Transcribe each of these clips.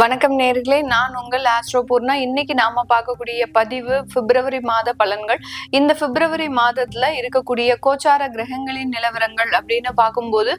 வணக்கம் நேர்களே, நான் உங்கள் ஆஸ்ட்ரோ பூர்ணா. இன்னைக்கு நாம பார்க்கக்கூடிய பதிவு பிப்ரவரி மாத பலன்கள். இந்த பிப்ரவரி மாதத்துல இருக்கக்கூடிய கோச்சார கிரகங்களின் நிலவரங்கள் அப்படின்னு பார்க்கும்போது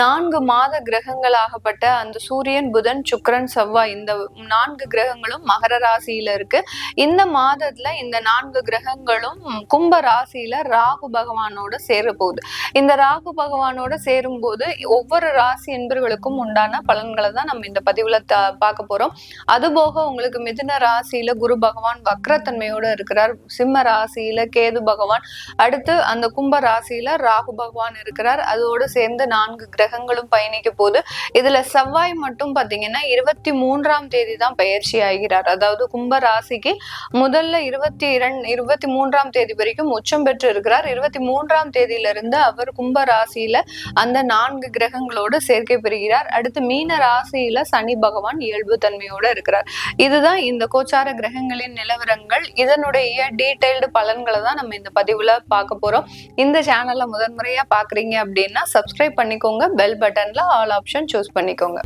4 மாத கிரகங்களாகப்பட்ட அந்த சூரியன், புதன், சுக்கிரன், செவ்வாய் இந்த 4 கிரகங்களும் மகர ராசியில இருக்கு. இந்த மாதத்துல இந்த 4 கிரகங்களும் கும்ப ராசியில ராகு பகவானோட சேர போகுது. இந்த ராகு பகவானோட சேரும் போது ஒவ்வொரு ராசி என்பர்களுக்கும் உண்டான பலன்களை தான் நம்ம இந்த பதிவுல பார்க்க போறோம். அதுபோக உங்களுக்கு மிதுன ராசியில குரு பகவான் வக்ரத்தன்மையோட இருக்கிறார். சிம்ம ராசியில கேது பகவான், அடுத்து அந்த கும்ப ராசியில ராகு பகவான் இருக்கிறார். அதோடு சேர்ந்து 4 கிரகங்களும் பயணிக்க போது இதுல செவ்வாய் மட்டும் பாத்தீங்கன்னா 23ஆம் தேதி தான் பயிற்சி ஆகிறார். அதாவது கும்ப ராசிக்கு முதல்ல 23ஆம் தேதி வரைக்கும் உச்சம் பெற்று இருக்கிறார். 23ஆம் தேதியிலிருந்து அவர் கும்ப ராசியில அந்த 4 கிரகங்களோடு சேர்க்கை பெறுகிறார். அடுத்து மீன ராசியில சனி பகவான் இயல்பு தன்மையோட இருக்கிறார். இதுதான் இந்த கோச்சார கிரகங்களின் நிலவரங்கள். இதனுடைய டீடைல்டு பலன்களை தான் நம்ம இந்த பதிவுல பார்க்க போறோம். இந்த சேனல்ல முதன்முறையா பாக்குறீங்க அப்படின்னா சப்ஸ்கிரைப் பண்ணிக்கோங்க. பெல் பட்டன்ல ஆல் ஆப்ஷன் சூஸ் பண்ணிக்கோங்க.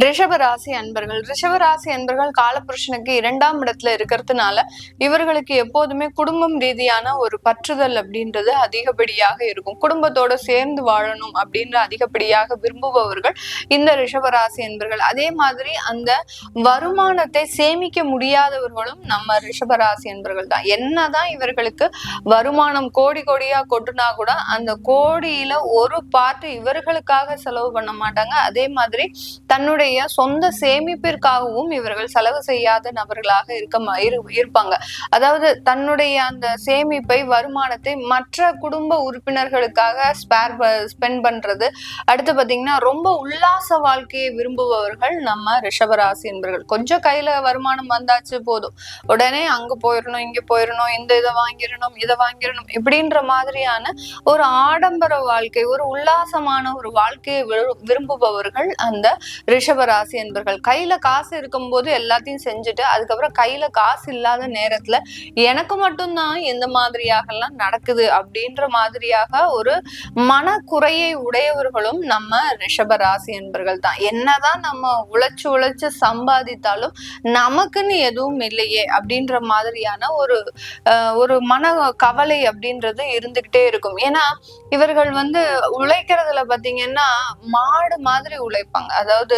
ரிஷபராசி அன்பர்கள் காலபுருஷனுக்கு 2ஆம் இடத்துல இருக்கிறதுனால இவர்களுக்கு எப்போதுமே குடும்பம் ரீதியான ஒரு பற்றுதல் அப்படின்றது அதிகப்படியாக இருக்கும். குடும்பத்தோட சேர்ந்து வாழணும் அப்படின்ற அதிகப்படியாக விரும்புபவர்கள் இந்த ரிஷபராசி அன்பர்கள். அதே மாதிரி அந்த வருமானத்தை சேமிக்க முடியாதவர்களும் நம்ம ரிஷபராசி அன்பர்கள் தான். என்னதான் இவர்களுக்கு வருமானம் கோடியா கொட்டுனா கூட அந்த கோடியில ஒரு பார்ட் இவர்களுக்காக செலவு பண்ண மாட்டாங்க. அதே மாதிரி தன்னுடைய சொந்த சேமிப்பிற்காகவும் இவர்கள் செலவு செய்யாத நபர்களாக இருப்பாங்க. அதாவது தன்னுடைய அந்த சேமிப்பை, வருமானத்தை மற்ற குடும்ப உறுப்பினர்களுக்காக ஸ்பெண்ட் பண்றது. அடுத்து பாத்தீங்கன்னா ரொம்ப உல்லாச வாழ்க்கையை விரும்புபவர்கள் நம்ம ரிஷபராசி என்பவர்கள். கொஞ்சம் கையில வருமானம் வந்தாச்சு போதும், உடனே அங்க போயிடணும், இங்க போயிடணும், இந்த இதை வாங்கிடணும் இப்படின்ற மாதிரியான ஒரு ஆடம்பர வாழ்க்கை, ஒரு உல்லாசமான ஒரு வாழ்க்கையை விரும்புபவர்கள் அந்த ரிஷபராசி என்பர்கள். கையில காசு இருக்கும் போது எல்லாத்தையும் செஞ்சுட்டு அதுக்கப்புறம் கையில காசு இல்லாத நேரத்துல எனக்கு மட்டும்தான் எந்த மாதிரியாக எல்லாம் நடக்குது அப்படின்ற மாதிரியாக ஒரு மனக்குறையை உடையவர்களும் நம்ம ரிஷபராசி என்பர்கள் தான். என்னதான் நம்ம உழைச்சு சம்பாதித்தாலும் நமக்குன்னு எதுவும் இல்லையே அப்படின்ற மாதிரியான ஒரு மன கவலை அப்படின்றது இருந்துகிட்டே இருக்கும். ஏன்னா இவர்கள் உழைக்கிறதுல பாத்தீங்கன்னா மாடு மாதிரி உழைப்பாங்க. அதாவது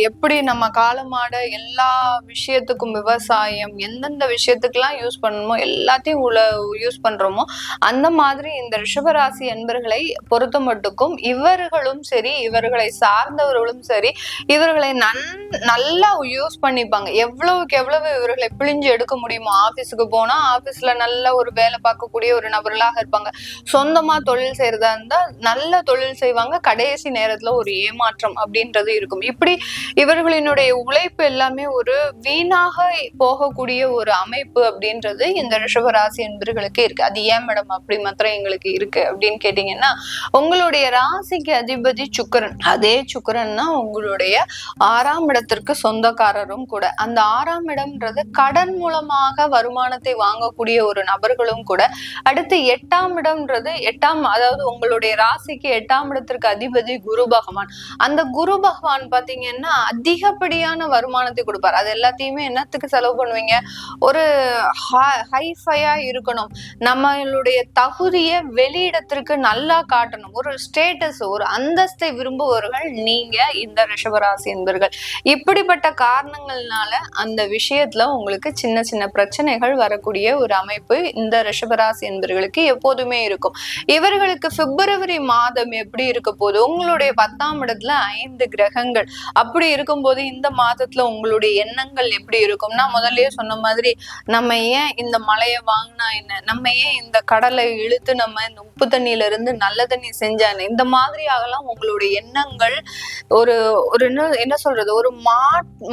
எப்படி நம்ம காலமாட எல்லா விஷயத்துக்கும் விவசாயம் எந்தெந்த விஷயத்துக்கெல்லாம் யூஸ் பண்ணணுமோ எல்லாத்தையும் யூஸ் பண்றோமோ அந்த மாதிரி இந்த ரிஷபராசி என்பர்களை பொறுத்த மட்டுக்கும் இவர்களும் சரி, இவர்களை சார்ந்தவர்களும் சரி, இவர்களை நல்லா யூஸ் பண்ணிப்பாங்க. எவ்வளவுக்கு எவ்வளவு இவர்களை பிழிஞ்சு எடுக்க முடியுமோ. ஆபீஸுக்கு போனா ஆபீஸ்ல நல்ல ஒரு வேலை பார்க்கக்கூடிய ஒரு நபர்களாக இருப்பாங்க. சொந்தமா தொழில் செய்யறதா இருந்தா நல்ல தொழில் செய்வாங்க. கடைசி நேரத்துல ஒரு ஏமாற்றம் அப்படின்றது இருக்கும். இப்படி இவர்களினுடைய உழைப்பு எல்லாமே ஒரு வீணாக போகக்கூடிய ஒரு அமைப்பு அப்படின்றது இந்த ரிஷபராசி என்பர்களுக்கு இருக்கு. அது ஏன் மேடம் அப்படி மாத்திரம் எங்களுக்கு இருக்கு அப்படின்னு கேட்டீங்கன்னா, உங்களுடைய ராசிக்கு அதிபதி சுக்கிரன். அதே சுக்கிரன் தான் உங்களுடைய 6ஆம் இடத்திற்கு சொந்தக்காரரும் கூட. அந்த 6ஆம் இடம்ன்றது கடன் மூலமாக வருமானத்தை வாங்கக்கூடிய ஒரு நபர்களும் கூட. அடுத்து 8ஆம் இடம்ன்றது அதாவது உங்களுடைய ராசிக்கு 8ஆம் இடத்திற்கு அதிபதி குரு பகவான். அந்த குரு பகவான் பாத்தீங்கன்னா அதிகப்படியான வருமானத்தை கொடுப்பார். அது எல்லாத்தையுமே என்னத்துக்கு செலவு பண்ணுவீங்க? ஒரு ஹைஃபையா இருக்கணும், நம்மளுடைய தகுதியை வெளியிடத்திற்கு நல்லா காட்டணும், ஒரு ஸ்டேட்டஸ், ஒரு அந்தஸ்தை விரும்புபவர்கள் நீங்க இந்த ரிஷபராசி என்பர்கள். இப்படிப்பட்ட காரணங்கள்னால அந்த விஷயத்துல உங்களுக்கு சின்ன சின்ன பிரச்சனைகள் வரக்கூடிய ஒரு அமைப்பு இந்த ரிஷபராசி என்பர்களுக்கு எப்போதுமே இருக்கும். இவர்களுக்கு பிப்ரவரி மாதம் எப்படி இருக்க போது? உங்களுடைய 10ஆம் இடத்துல 5 கிரகங்கள். அப்படி இருக்கும்போது இந்த மாதத்துல உங்களுடைய எண்ணங்கள் எப்படி இருக்கும்னா, முதல்லயே சொன்ன மாதிரி நம்ம ஏன் இந்த மலையை வாங்கினா என்ன, நம்ம ஏன் இந்த கடலை இழுத்து நம்ம இந்த உப்பு தண்ணியில இருந்து நல்ல தண்ணி செஞ்சானே, இந்த மாதிரி ஆகலாம் உங்களுடைய எண்ணங்கள் ஒரு என்ன சொல்றது, ஒரு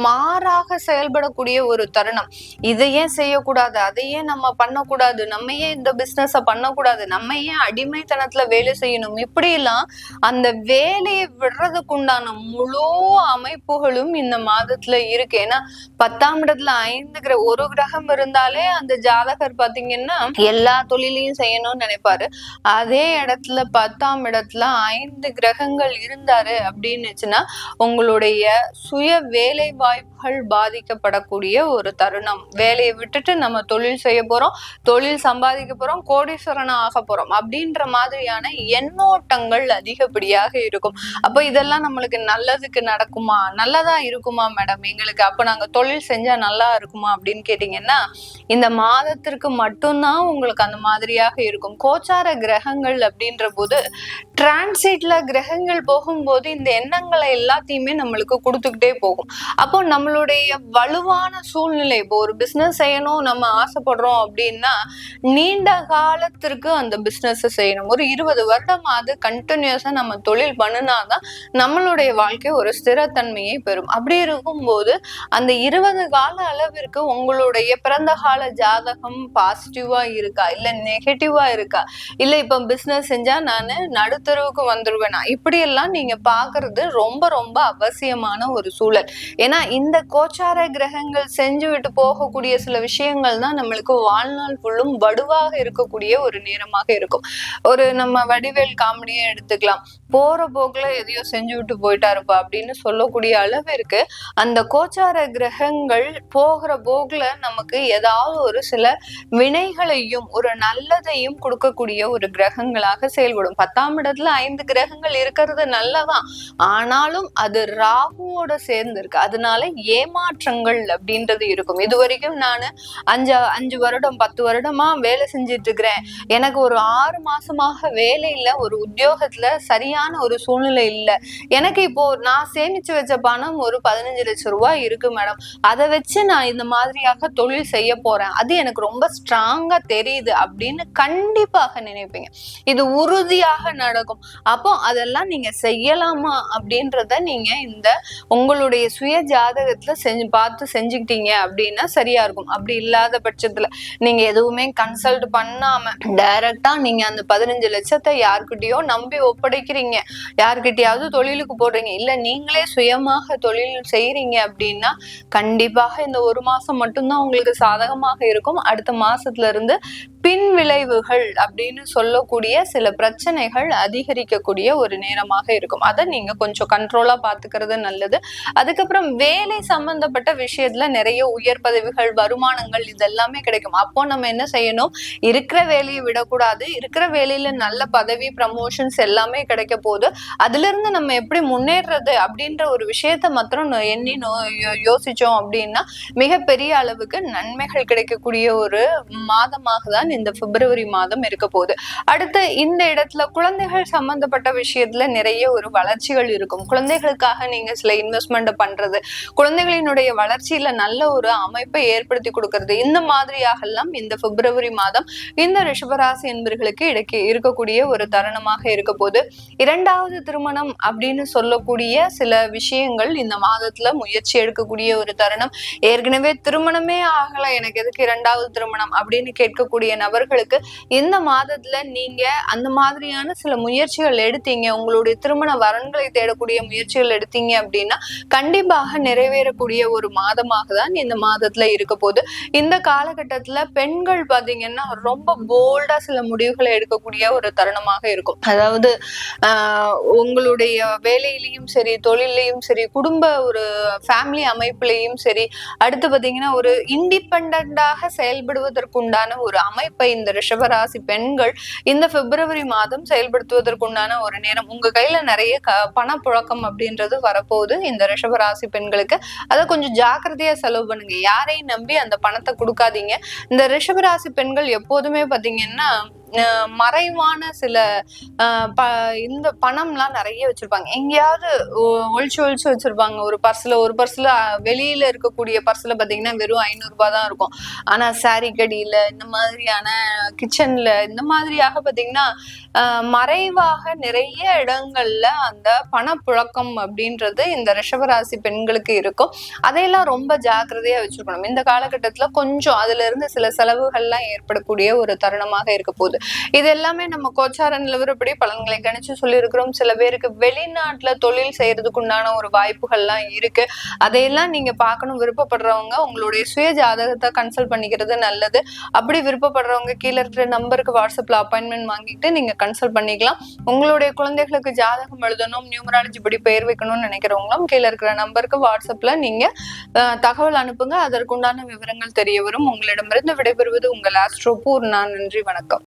மாறாக செயல்படக்கூடிய ஒரு தருணம். இதை ஏன் செய்யக்கூடாது, அதை ஏன் நம்ம பண்ணக்கூடாது, நம்ம ஏன் இந்த பிசினஸ பண்ணக்கூடாது, நம்ம ஏன் அடிமைத்தனத்துல வேலை செய்யணும், இப்படி எல்லாம் அந்த வேலையை விடுறதுக்குண்டான முழு அவ்வளோ அமைப்புகளும் இந்த மாதத்துல இருக்கு. ஏன்னா 10ஆம் இடத்துல 5 ஒரு கிரகம் இருந்தாலே அந்த ஜாதகர் பாத்தீங்கன்னா எல்லா தொழிலையும் செய்யணும்னு நினைப்பாரு. அதே இடத்துல 10ஆம் இடத்துல 5 கிரகங்கள் இருந்தாரு அப்படின்னுச்சுன்னா உங்களுடைய சுய வேலை வாய்ப்புகள் பாதிக்கப்படக்கூடிய ஒரு தருணம். வேலையை விட்டுட்டு நம்ம தொழில் செய்ய போறோம், தொழில் சம்பாதிக்க போறோம், கோடீஸ்வரனா ஆக போறோம் அப்படின்ற மாதிரியான எண்ணோட்டங்கள் அதிகப்படியாக இருக்கும். அப்போ இதெல்லாம் நம்மளுக்கு நல்லதுக்கு நடக்குமா, நல்லதா இருக்குமா மேடம் எங்களுக்கு, அப்ப நாங்க தொழில் செஞ்சா நல்லா இருக்குமா அப்படின்னு கேட்டீங்கன்னா இந்த மாதத்திற்கு மட்டும்தான் உங்களுக்கு அந்த மாதிரியாக இருக்கும். கோச்சார கிரகங்கள் அப்படின்ற போது டிரான்சிட்ல கிரகங்கள் போகும்போது இந்த எண்ணங்களை எல்லாத்தையுமே நம்மளுக்கு கொடுத்துக்கிட்டே போகும். அப்போ நம்மளுடைய வலுவான சூழ்நிலை, இப்போ ஒரு பிசினஸ் செய்யணும் நம்ம ஆசைப்படுறோம் அப்படின்னா நீண்ட காலத்திற்கு அந்த பிசினஸ் செய்யணும். ஒரு 20 வருடமாவது கண்டினியூஸா நம்ம தொழில் பண்ணினாதான் நம்மளுடைய வாழ்க்கை ஒரு ஸ்திரத்தன்மையை பெறும். அப்படி இருக்கும்போது அந்த 20 கால அளவிற்கு உங்களுடைய பிறந்த கால ஜாதகம் பாசிட்டிவா இருக்கா இல்ல நெகட்டிவா இருக்கா, இல்ல இப்ப பிசினஸ் செஞ்சா நானு நடுத்தருவுக்கு வந்துருவேனா, இப்படி எல்லாம் நீங்க பாக்குறது ரொம்ப ரொம்ப அவசியமான ஒரு சூழல். ஏன்னா இந்த கோச்சார கிரகங்கள் செஞ்சு விட்டு போகக்கூடிய சில விஷயங்கள் தான் நம்மளுக்கு வாழ்நாள் ஃபுல்லும் வடுவாக இருக்கக்கூடிய ஒரு நேரமாக இருக்கும். ஒரு நம்ம வடிவேல் காமெடியை எடுத்துக்கலாம், போற போக்குல எதையோ செஞ்சு விட்டு போயிட்டாருப்பா அப்படின்னு சொல்லக்கூடிய அளவிற்கு அந்த கோச்சார கிரகங்கள் போகிற போக்குல நமக்கு ஏதாவது ஒரு சில வினைகளையும் ஒரு நல்லதையும் கொடுக்கக்கூடிய ஒரு கிரகங்களாக செயல்படும். 10ஆம் இடத்துல 5 கிரகங்கள் இருக்கிறது நல்லதான், ஆனாலும் அது ராகுவோட சேர்ந்து இருக்கு. அதனால ஏமாற்றங்கள் அப்படின்றது இருக்கும். இது வரைக்கும் நான் 5 வருடம் 10 வருடமா வேலை செஞ்சிட்டு இருக்கிறேன், எனக்கு ஒரு 6 மாசமாக வேலை இல்ல, ஒரு உத்தியோகத்துல சரியான ஒரு சூழ்நிலை இல்ல, எனக்கு இப்போ நான் சேமிச்சு வச்ச பணம் ஒரு 15 லட்சம் ரூபாய் இருக்கு மேடம், அதை வச்சு நான் இந்த மாதிரியாக தொழில் செய்ய போறேன், அது எனக்கு ரொம்ப ஸ்ட்ராங்கா தெரியுது அப்படின்னு கண்டிப்பாக நினைப்பீங்க. இது உறுதியாக நடக்கும். அப்போ அதெல்லாம் நீங்க செய்யலாமா அப்படின்றத நீங்க இந்த உங்களுடைய சுய ஜாதகத்துல பார்த்து செஞ்சுக்கிட்டீங்க அப்படின்னா சரியா இருக்கும். அப்படி இல்லாத பட்சத்துல நீங்க எதுவுமே கன்சல்ட் பண்ணாம டைரக்டா நீங்க அந்த 15 லட்சத்தை யார்கிட்டயோ நம்பி ஒப்படைக்கிறீங்க, யார்கிட்டயாவது தொழிலுக்கு போடுறீங்க, இல்ல நீங்களே சுயமாக தொழில் செய்யறீங்க அப்படின்னா கண்டிப்பாக இந்த 1 மாசம் மட்டும்தான் உங்களுக்கு சாதகமாக இருக்கும். அடுத்த மாசத்துல இருந்து பின் விளைவுகள் அப்படின்னு சொல்லக்கூடிய சில பிரச்சனைகள் அதிகரிக்கக்கூடிய ஒரு நேரமாக இருக்கும். அதை நீங்க கொஞ்சம் கண்ட்ரோலா பாத்துக்கிறது நல்லது. அதுக்கப்புறம் வேலை சம்பந்தப்பட்ட விஷயத்துல நிறைய உயர் பதவிகள், வருமானங்கள் இதெல்லாமே கிடைக்கும். அப்போ நம்ம என்ன செய்யணும், இருக்கிற வேலையை விடக்கூடாது. இருக்கிற வேலையில நல்ல பதவி, ப்ரமோஷன்ஸ் எல்லாமே கிடைக்க போகுது. அதுல இருந்து நம்ம எப்படி முன்னேறது அப்படின்ற ஒரு விஷயத்த மாத்திரம் எண்ணி யோசிச்சோம் அப்படின்னா மிகப்பெரிய அளவுக்கு நன்மைகள் கிடைக்கக்கூடிய ஒரு மாதமாக தான் இந்த பிப்ரவரி மாதம் இருக்க போகுது. அடுத்து இந்த இடத்துல குழந்தைகள் சம்பந்தப்பட்ட விஷயத்துல நிறைய ஒரு வளர்ச்சிகள் இருக்கும். குழந்தைகளுக்காக நீங்க சில இன்வெஸ்ட்மெண்ட் பண்றது, குழந்தைகளினுடைய வளர்ச்சியில நல்ல ஒரு அமைப்பை ஏற்படுத்தி கொடுக்கறது, இந்த மாதிரியாக எல்லாம் இந்த பிப்ரவரி மாதம் இந்த ரிஷபராசி என்பவர்களுக்கு இடைக்கு இருக்கக்கூடிய ஒரு தருணமாக இருக்க போது. 2வது திருமணம் அப்படின்னு சொல்லக்கூடிய சில விஷயங்கள் இந்த மாதத்துல முயற்சி எடுக்கக்கூடிய ஒரு தருணம். ஏற்கனவே திருமணமே ஆகல, எனக்கு எதுக்கு 2வது திருமணம் அப்படின்னு கேட்கக்கூடிய நபர்களுக்கு இந்த மாதத்துல நீங்க அந்த மாதிரியான சில முயற்சிகள் எடுத்தீங்க, உங்களுடைய திருமண வரன்களை தேடக்கூடிய முயற்சிகள் எடுத்தீங்க அப்படின்னா கண்டிப்பாக நிறைவேறக்கூடிய ஒரு மாதமாக தான் இந்த மாதத்துல இருக்க போது. இந்த காலகட்டத்துல பெண்கள் பாத்தீங்கன்னா ரொம்ப போல்டா சில முடிவுகளை எடுக்கக்கூடிய ஒரு தருணமாக இருக்கும். அதாவது உங்களுடைய வேலையிலையும் சரி, தொழிலையும் சரி, குடும்ப ஒரு ஃபேமிலி அமைப்புலையும் சரி, அடுத்து பாத்தீங்கன்னா ஒரு இண்டிபெண்டாக செயல்படுவதற்குண்டான ஒரு அமைப்பை இந்த ரிஷபராசி பெண்கள் இந்த பிப்ரவரி மாதம் செயல்படுத்துவதற்குண்டான ஒரு நேரம். உங்க கையில நிறைய பணப்புழக்கம் அப்படின்றது வரப்போகுது இந்த ரிஷபராசி பெண்களுக்கு. அதை கொஞ்சம் ஜாக்கிரதையா செலவு பண்ணுங்க, யாரையும் நம்பி அந்த பணத்தை கொடுக்காதீங்க. இந்த ரிஷபராசி பெண்கள் எப்போதுமே பாத்தீங்கன்னா மறைவான சில இந்த பணம்லாம் நிறைய வச்சிருப்பாங்க, எங்கேயாவது ஒழிச்சு வச்சிருப்பாங்க. ஒரு பர்ஸ்ல வெளியில இருக்கக்கூடிய பர்ஸ்ல பாத்தீங்கன்னா வெறும் 500 ரூபாய் தான் இருக்கும். ஆனா சாரி கடியில, இந்த மாதிரியான கிச்சன்ல, இந்த மாதிரியாக பாத்தீங்கன்னா மறைவாக நிறைய இடங்கள்ல அந்த பணப்புழக்கம் அப்படின்றது இந்த ரிஷபராசி பெண்களுக்கு இருக்கும். அதையெல்லாம் ரொம்ப ஜாக்கிரதையா வச்சிருக்கணும். இந்த காலகட்டத்துல கொஞ்சம் அதுல இருந்து சில செலவுகள்லாம் ஏற்படக்கூடிய ஒரு தருணமாக இருக்க போகுது. இது எல்லாமே நம்ம கோச்சார நிலவரப்படி பலன்களை கணிச்சு சொல்லியிருக்கிறோம். சில பேருக்கு வெளிநாட்டுல தொழில் செய்யறதுக்கு உண்டான ஒரு வாய்ப்புகள்லாம் இருக்கு. அதையெல்லாம் நீங்க பார்க்கணும் விருப்பப்படுறவங்க உங்களுடைய சுய ஜாதகத்தை கன்சல்ட் பண்ணிக்கிறது நல்லது. அப்படி விருப்பப்படுறவங்க கீழே இருக்கிற நம்பருக்கு வாட்ஸ்அப்ல அப்பாயின்மெண்ட் வாங்கிட்டு நீங்க கன்சல்ட் பண்ணிக்கலாம். உங்களுடைய குழந்தைகளுக்கு ஜாதகம் எழுதணும், நியூமராலஜி படி பெயர் வைக்கணும்னு நினைக்கிறவங்களும் கீழே இருக்கிற நம்பருக்கு வாட்ஸ்அப்ல நீங்க தகவல் அனுப்புங்க. அதற்குண்டான விவரங்கள் தெரிய வரும். உங்களிடமிருந்து விடைபெறுவது உங்கள் ஆஸ்ட்ரோ பூர்ணா. நன்றி, வணக்கம்.